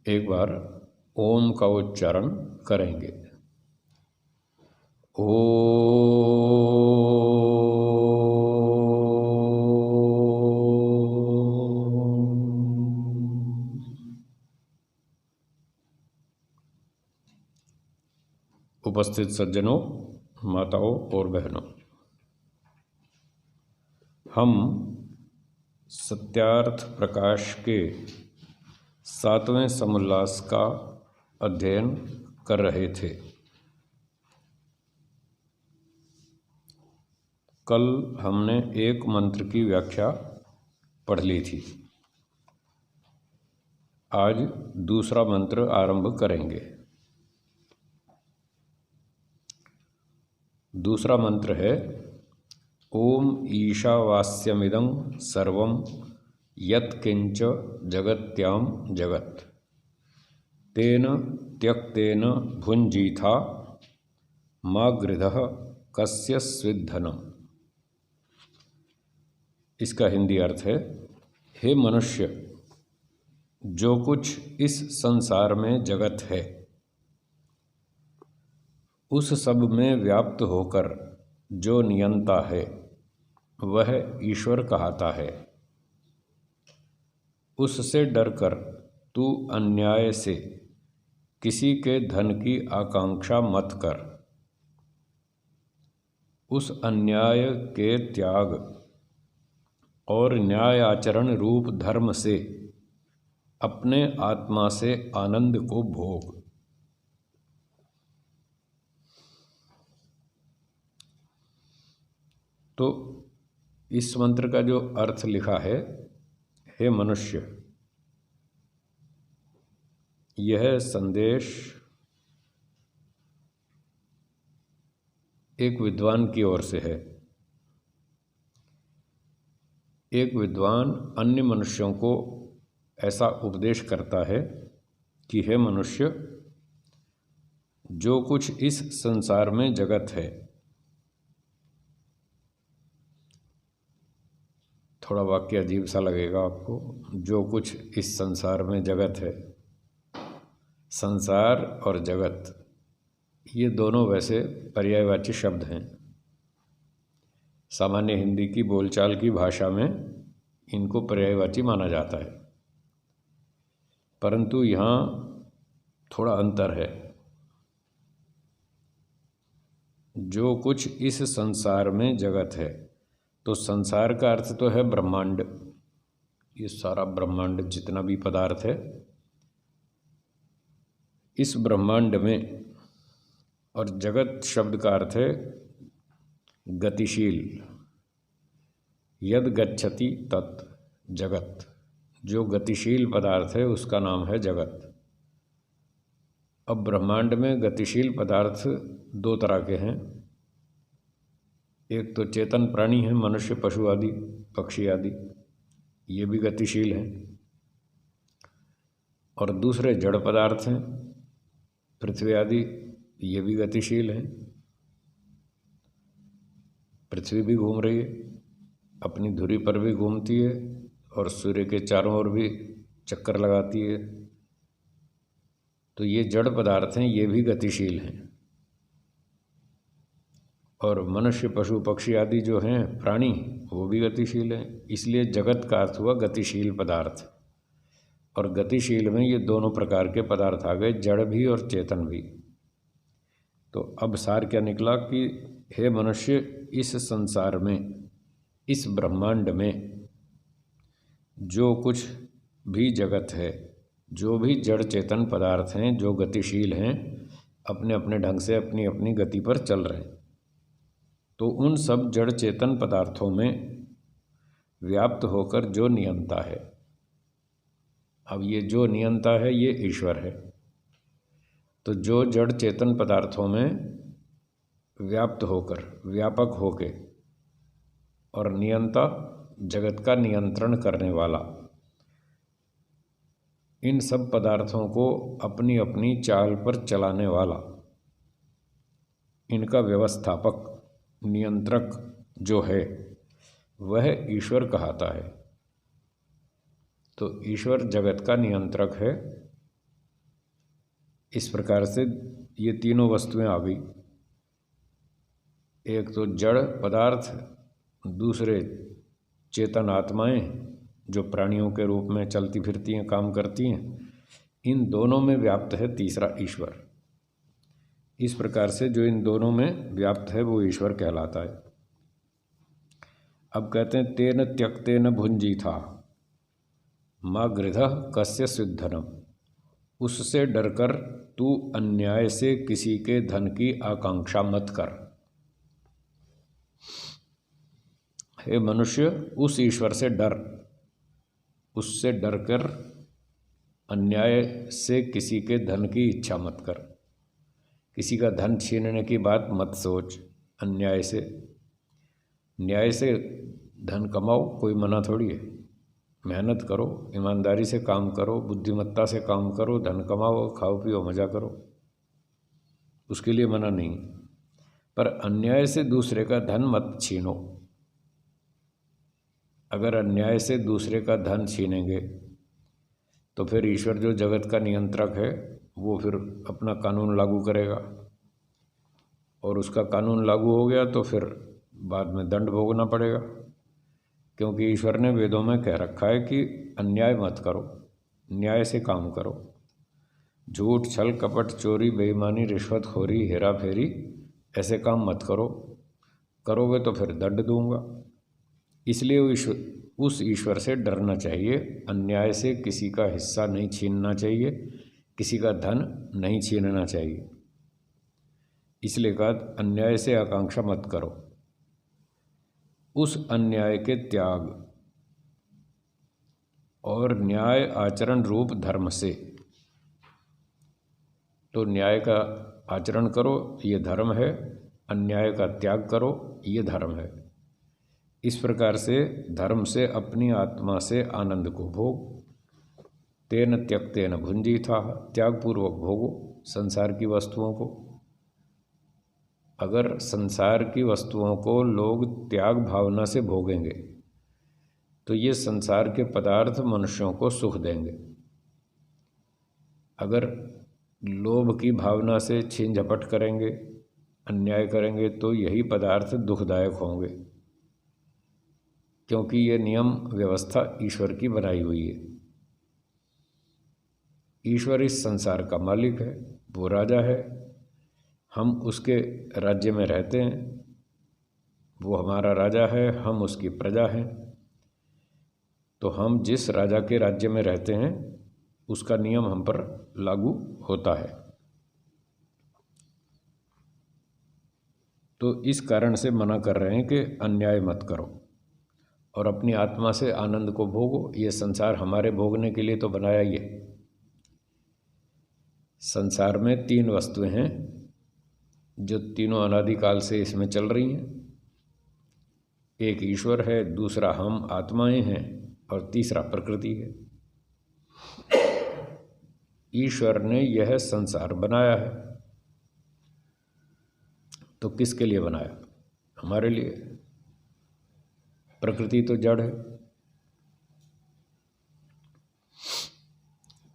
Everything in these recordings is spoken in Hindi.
एक बार ओम का उच्चारण करेंगे। ओ उपस्थित सज्जनों, माताओं और बहनों, हम सत्यार्थ प्रकाश के 7वें समोल्लास का अध्ययन कर रहे थे। कल हमने एक मंत्र की व्याख्या पढ़ ली थी। आज दूसरा मंत्र आरंभ करेंगे। दूसरा मंत्र है ओम ईशावास्यमिदं सर्वं यत्किंच जगत्यां जगत् तेन त्यक्तेन भुञ्जीथा मा गृधः कस्य स्विद्धनम्। इसका हिंदी अर्थ है, हे मनुष्य, जो कुछ इस संसार में जगत है उस सब में व्याप्त होकर जो नियंता है वह ईश्वर कहलाता है। उससे डरकर तू अन्याय से किसी के धन की आकांक्षा मत कर। उस अन्याय के त्याग और न्याय आचरण रूप धर्म से अपने आत्मा से आनंद को भोग। तो इस मंत्र का जो अर्थ लिखा है, हे मनुष्य, यह संदेश एक विद्वान की ओर से है। एक विद्वान अन्य मनुष्यों को ऐसा उपदेश करता है कि हे मनुष्य, जो कुछ इस संसार में जगत है, थोड़ा वाक्य अजीब सा लगेगा आपको, जो कुछ इस संसार में जगत है। संसार और जगत ये दोनों वैसे पर्यायवाची शब्द हैं। सामान्य हिंदी की बोलचाल की भाषा में इनको पर्यायवाची माना जाता है, परंतु यहाँ थोड़ा अंतर है। जो कुछ इस संसार में जगत है, तो संसार का अर्थ तो है ब्रह्मांड। ये सारा ब्रह्मांड जितना भी पदार्थ है, इस ब्रह्मांड में, और जगत शब्द का अर्थ है गतिशील। यद गच्छति तत् जगत, जो गतिशील पदार्थ है उसका नाम है जगत। अब ब्रह्मांड में गतिशील पदार्थ दो तरह के हैं। एक तो चेतन प्राणी है, मनुष्य, पशु आदि, पक्षी आदि, ये भी गतिशील हैं। और दूसरे जड़ पदार्थ हैं, पृथ्वी आदि, ये भी गतिशील हैं। पृथ्वी भी घूम रही है, अपनी धुरी पर भी घूमती है और सूर्य के चारों ओर भी चक्कर लगाती है। तो ये जड़ पदार्थ हैं, ये भी गतिशील हैं। और मनुष्य, पशु, पक्षी आदि जो हैं प्राणी, वो भी गतिशील हैं। इसलिए जगत का अर्थ हुआ गतिशील पदार्थ। और गतिशील में ये दोनों प्रकार के पदार्थ आ गए, जड़ भी और चेतन भी। तो अब सार क्या निकला कि हे मनुष्य, इस संसार में, इस ब्रह्मांड में जो कुछ भी जगत है, जो भी जड़ चेतन पदार्थ हैं, जो गतिशील हैं, अपने अपने ढंग से अपनी अपनी गति पर चल रहे हैं, तो उन सब जड़ चेतन पदार्थों में व्याप्त होकर जो नियंता है, अब ये जो नियंता है ये ईश्वर है। तो जो जड़ चेतन पदार्थों में व्याप्त होकर, व्यापक होके, और नियंता जगत का नियंत्रण करने वाला, इन सब पदार्थों को अपनी अपनी चाल पर चलाने वाला, इनका व्यवस्थापक, नियंत्रक जो है वह ईश्वर कहलाता है। तो ईश्वर जगत का नियंत्रक है इस प्रकार से ये तीनों वस्तुएं आ गई, एक तो जड़ पदार्थ, दूसरे चेतन आत्माएं जो प्राणियों के रूप में चलती फिरती हैं, काम करती हैं, इन दोनों में व्याप्त है तीसरा ईश्वर। इस प्रकार से जो इन दोनों में व्याप्त है वो ईश्वर कहलाता है। अब कहते हैं तेन त्यक्तेन भुंजी था माँ गृधः कस्य सिद्धनम, उससे डरकर तू अन्याय से किसी के धन की आकांक्षा मत कर। हे मनुष्य, उस ईश्वर से डर, उससे डरकर अन्याय से किसी के धन की इच्छा मत कर। किसी का धन छीनने की बात मत सोच। अन्याय से, न्याय से धन कमाओ, कोई मना थोड़ी है। मेहनत करो, ईमानदारी से काम करो, बुद्धिमत्ता से काम करो, धन कमाओ, खाओ पियो, मजा करो, उसके लिए मना नहीं। पर अन्याय से दूसरे का धन मत छीनो। अगर अन्याय से दूसरे का धन छीनेंगे तो फिर ईश्वर जो जगत का नियंत्रक है वो फिर अपना कानून लागू करेगा, और उसका कानून लागू हो गया तो फिर बाद में दंड भोगना पड़ेगा, क्योंकि ईश्वर ने वेदों में कह रखा है कि अन्याय मत करो, न्याय से काम करो। झूठ, छल, कपट, चोरी, बेईमानी, रिश्वतखोरी, हेरा फेरी, ऐसे काम मत करो, करोगे तो फिर दंड दूंगा। इसलिए उस ईश्वर से डरना चाहिए। अन्याय से किसी का हिस्सा नहीं छीनना चाहिए, किसी का धन नहीं छीनना चाहिए। इसलिए कहा अन्याय से आकांक्षा मत करो। उस अन्याय के त्याग और न्याय आचरण रूप धर्म से, तो न्याय का आचरण करो ये धर्म है, अन्याय का त्याग करो ये धर्म है। इस प्रकार से धर्म से अपनी आत्मा से आनंद को भोग। तेन त्यक्तेन भुंजी था, त्यागपूर्वक भोगो संसार की वस्तुओं को। अगर संसार की वस्तुओं को लोग त्याग भावना से भोगेंगे तो ये संसार के पदार्थ मनुष्यों को सुख देंगे। अगर लोभ की भावना से छीन झपट करेंगे, अन्याय करेंगे, तो यही पदार्थ दुखदायक होंगे, क्योंकि ये नियम व्यवस्था ईश्वर की बनाई हुई है। ईश्वर इस संसार का मालिक है, वो राजा है, हम उसके राज्य में रहते हैं, वो हमारा राजा है, हम उसकी प्रजा हैं। तो हम जिस राजा के राज्य में रहते हैं उसका नियम हम पर लागू होता है। तो इस कारण से मना कर रहे हैं कि अन्याय मत करो और अपनी आत्मा से आनंद को भोगो। ये संसार हमारे भोगने के लिए तो बनाया ही है। संसार में तीन वस्तुएं हैं जो तीनों अनादिकाल से इसमें चल रही हैं। एक ईश्वर है, दूसरा हम आत्माएं हैं, और तीसरा प्रकृति है। ईश्वर ने यह संसार बनाया है, तो किसके लिए बनाया? हमारे लिए। प्रकृति तो जड़ है,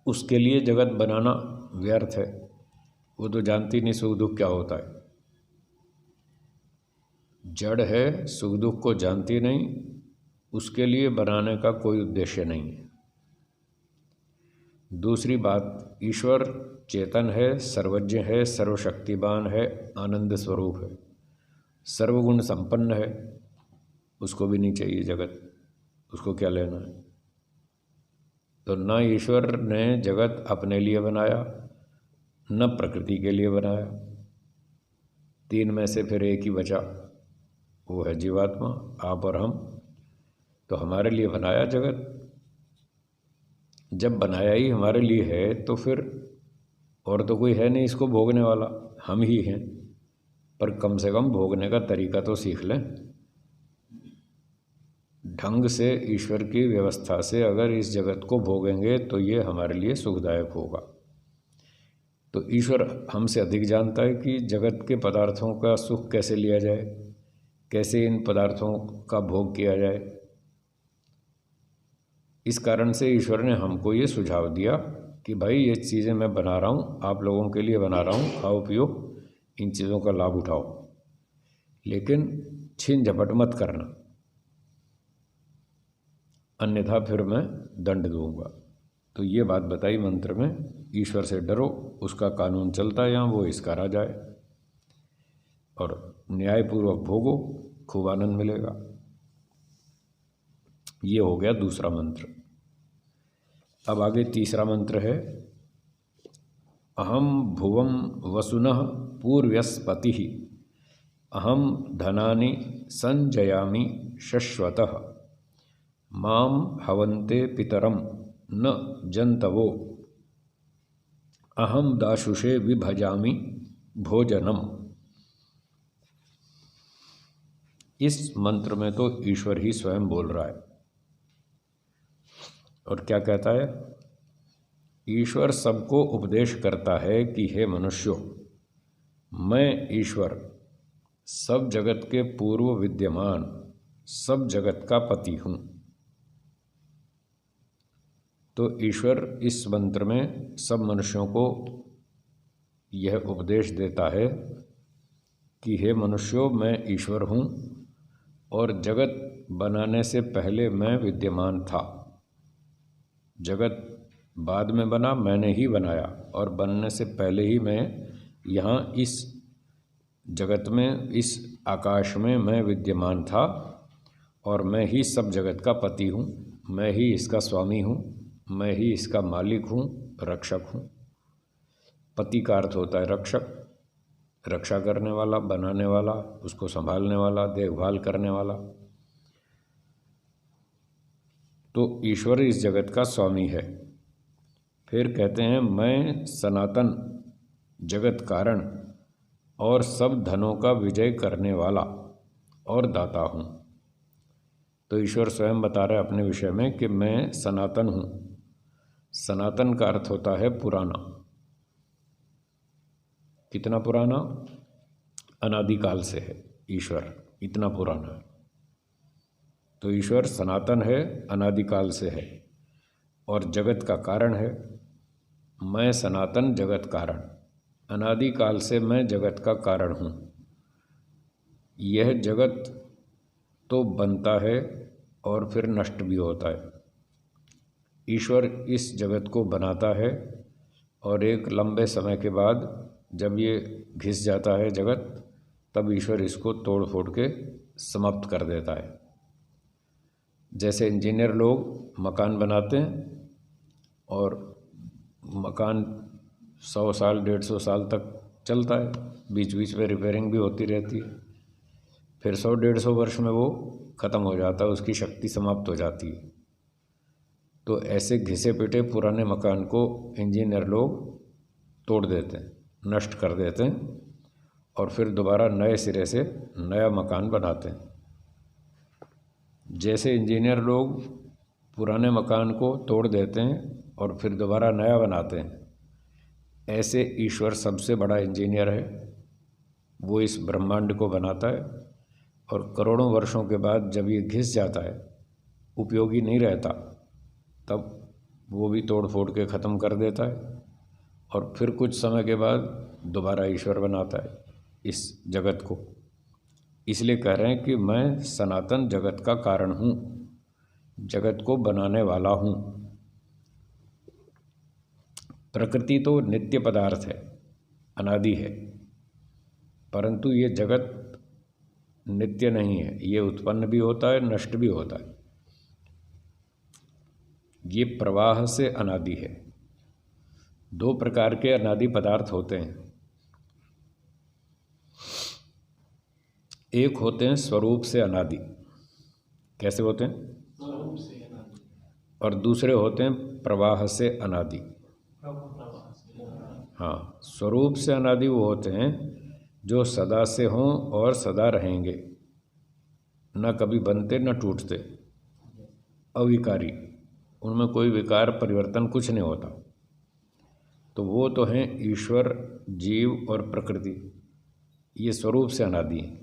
उसके लिए जगत बनाना व्यर्थ है। वो तो जानती नहीं सुख दुख क्या होता है। जड़ है, सुख दुख को जानती नहीं, उसके लिए बनाने का कोई उद्देश्य नहीं है। दूसरी बात, ईश्वर चेतन है, सर्वज्ञ है, सर्वशक्तिमान है, आनंद स्वरूप है, सर्वगुण संपन्न है, उसको भी नहीं चाहिए जगत, उसको क्या लेना है। तो न ईश्वर ने जगत अपने लिए बनाया, न प्रकृति के लिए बनाया। तीन में से फिर एक ही बचा, वो है जीवात्मा, आप और हम। तो हमारे लिए बनाया जगत। जब बनाया ही हमारे लिए है तो फिर और तो कोई है नहीं इसको भोगने वाला, हम ही हैं। पर कम से कम भोगने का तरीका तो सीख लें। ढंग से ईश्वर की व्यवस्था से अगर इस जगत को भोगेंगे तो ये हमारे लिए सुखदायक होगा। तो ईश्वर हमसे अधिक जानता है कि जगत के पदार्थों का सुख कैसे लिया जाए, कैसे इन पदार्थों का भोग किया जाए। इस कारण से ईश्वर ने हमको ये सुझाव दिया कि भाई ये चीज़ें मैं बना रहा हूँ, आप लोगों के लिए बना रहा हूँ, खाओ पियो, इन चीज़ों का लाभ उठाओ, लेकिन छीन झपट मत करना, अन्यथा फिर मैं दंड दूंगा। तो ये बात बताई मंत्र में, ईश्वर से डरो, उसका कानून चलता है यहाँ, वो इसका राजा है, और न्यायपूर्वक भोगो, खूब आनंद मिलेगा। ये हो गया दूसरा मंत्र। अब आगे तीसरा मंत्र है, अहम भुवम वसुनः पूर्व्यस्पति अहम धनानि संजयामि शश्वतः माम हवन्ते पितरम न जंतवो अहम दाशुषे विभजामि भोजनम। इस मंत्र में तो ईश्वर ही स्वयं बोल रहा है, और क्या कहता है? ईश्वर सबको उपदेश करता है कि हे मनुष्यों, मैं ईश्वर सब जगत के पूर्व विद्यमान, सब जगत का पति हूँ। तो ईश्वर इस मंत्र में सब मनुष्यों को यह उपदेश देता है कि हे मनुष्यों, मैं ईश्वर हूँ और जगत बनाने से पहले मैं विद्यमान था। जगत बाद में बना, मैंने ही बनाया, और बनने से पहले ही मैं यहाँ इस जगत में, इस आकाश में मैं विद्यमान था, और मैं ही सब जगत का पति हूँ, मैं ही इसका स्वामी हूँ, मैं ही इसका मालिक हूँ, रक्षक हूँ। पति का अर्थ होता है रक्षक, रक्षा करने वाला, बनाने वाला, उसको संभालने वाला, देखभाल करने वाला। तो ईश्वर इस जगत का स्वामी है। फिर कहते हैं, मैं सनातन जगत कारण और सब धनों का विजय करने वाला और दाता हूँ। तो ईश्वर स्वयं बता रहे अपने विषय में कि मैं सनातन हूँ। सनातन का अर्थ होता है पुराना। कितना पुराना? अनादिकाल से है ईश्वर, इतना पुराना है। तो ईश्वर सनातन है, अनादिकाल से है, और जगत का कारण है। मैं सनातन जगत कारण, अनादिकाल से मैं जगत का कारण हूँ। यह जगत तो बनता है और फिर नष्ट भी होता है। ईश्वर इस जगत को बनाता है, और एक लंबे समय के बाद जब ये घिस जाता है जगत, तब ईश्वर इसको तोड़ फोड़ के समाप्त कर देता है। जैसे इंजीनियर लोग मकान बनाते हैं, और मकान 100 साल 150 साल तक चलता है, बीच बीच में रिपेयरिंग भी होती रहती है, फिर 100-150 वर्ष में वो ख़त्म हो जाता है, उसकी शक्ति समाप्त हो जाती है। तो ऐसे घिसे पिटे पुराने मकान को इंजीनियर लोग तोड़ देते हैं, नष्ट कर देते हैं, और फिर दोबारा नए सिरे से नया मकान बनाते हैं। जैसे इंजीनियर लोग पुराने मकान को तोड़ देते हैं और फिर दोबारा नया बनाते हैं, ऐसे ईश्वर सबसे बड़ा इंजीनियर है। वो इस ब्रह्मांड को बनाता है, और करोड़ों वर्षों के बाद जब ये घिस जाता है, उपयोगी नहीं रहता, तब वो भी तोड़ फोड़ के ख़त्म कर देता है, और फिर कुछ समय के बाद दोबारा ईश्वर बनाता है इस जगत को। इसलिए कह रहे हैं कि मैं सनातन जगत का कारण हूँ, जगत को बनाने वाला हूँ। प्रकृति तो नित्य पदार्थ है, अनादि है, परंतु ये जगत नित्य नहीं है। ये उत्पन्न भी होता है, नष्ट भी होता है। ये प्रवाह से अनादि है। दो प्रकार के अनादि पदार्थ होते हैं। एक होते हैं स्वरूप से अनादि। कैसे होते हैं? स्वरूप से अनादि। और दूसरे होते हैं प्रवाह से अनादि। हाँ, स्वरूप से अनादि वो होते हैं जो सदा से हों और सदा रहेंगे, न कभी बनते न टूटते, अविकारी, उनमें कोई विकार परिवर्तन कुछ नहीं होता। तो वो तो हैं ईश्वर, जीव और प्रकृति। ये स्वरूप से अनादि हैं,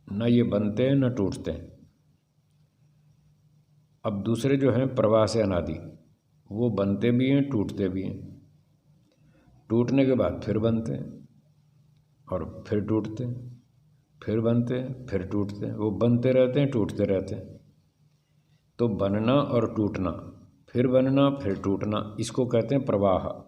न ये बनते हैं न टूटते हैं। अब दूसरे जो हैं प्रवाह से अनादि, वो बनते भी हैं, टूटते भी हैं। टूटने के बाद फिर बनते हैं और फिर टूटते हैं, फिर बनते हैं, फिर टूटते हैं। वो बनते रहते हैं, टूटते रहते हैं। तो बनना और टूटना, फिर बनना, फिर टूटना, इसको कहते हैं प्रवाह।